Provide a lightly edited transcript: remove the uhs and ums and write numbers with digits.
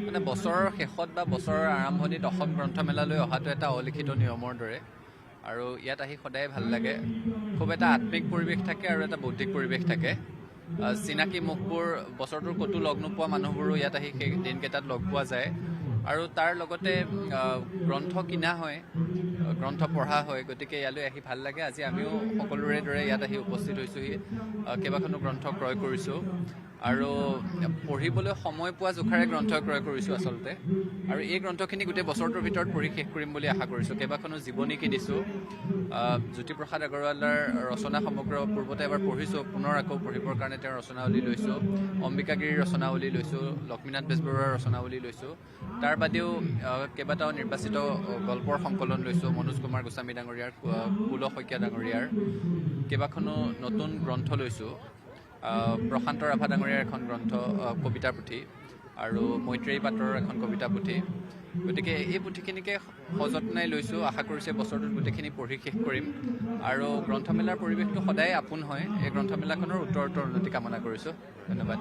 মানে বছৰৰ শেষত বা বছৰৰ আৰম্ভণিত অসম গ্ৰন্থমেলালৈ অহাটো এটা অলিখিত নিয়মৰ দৰে আৰু ইয়াত আহি সদায় ভাল লাগে খুব এটা আত্মিক পৰিৱেশ থাকে আৰু এটা বৌদ্ধিক পৰিৱেশ থাকে চিনাকি মুখবোৰ বছৰটোৰ ক'তো লগ নোপোৱা মানুহবোৰো ইয়াত আহি সেই দিনকেইটাত লগ পোৱা যায় আৰু তাৰ লগতে গ্ৰন্থ কিনা হয় গ্ৰন্থ পঢ়া হয় গতিকে ইয়ালৈ আহি ভাল লাগে আজি আমিও সকলোৰে দৰে ইয়াত আহি উপস্থিত হৈছোহি কেইবাখনো গ্ৰন্থ ক্ৰয় কৰিছোঁ আৰু পঢ়িবলৈ সময় পোৱা জোখাৰে গ্ৰন্থ ক্ৰয় কৰিছোঁ আচলতে আৰু এই গ্ৰন্থখিনি গোটেই বছৰটোৰ ভিতৰত পঢ়ি শেষ কৰিম বুলি আশা কৰিছোঁ কেইবাখনো জীৱনী কিনিছোঁ জ্যোতিপ্ৰসাদ আগৰৱালাৰ ৰচনা সমগ্ৰ পূৰ্বতে এবাৰ পঢ়িছোঁ পুনৰ আকৌ পঢ়িবৰ কাৰণে তেওঁৰ ৰচনাৱলী লৈছোঁ অম্বিকাগিৰিৰ ৰচনাৱলী লৈছোঁ লক্ষ্মীনাথ বেজবৰুৱাৰ ৰচনাৱলী লৈছোঁ তাৰ বাদেও কেইবাটাও নিৰ্বাচিত গল্পৰ সংকলন লৈছোঁ মনোজ কুমাৰ গোস্বামী ডাঙৰীয়াৰ কুল শইকীয়া ডাঙৰীয়াৰ কেইবাখনো নতুন গ্ৰন্থ লৈছোঁ প্ৰশান্ত ৰাভা ডাঙৰীয়াৰ এখন গ্ৰন্থ কবিতা পুথি আৰু মৈত্ৰেয়ী পাটৰৰ এখন কবিতা পুথি গতিকে এই পুথিখিনিকে সযত্নাই লৈছোঁ আশা কৰিছে বছৰটোত গোটেইখিনি পঢ়ি শেষ কৰিম আৰু গ্ৰন্থমেলাৰ পৰিৱেশটো সদায় আপোন হয় এই গ্ৰন্থমেলাখনৰ উত্তৰোত্তৰ উন্নতি কামনা কৰিছোঁ ধন্যবাদ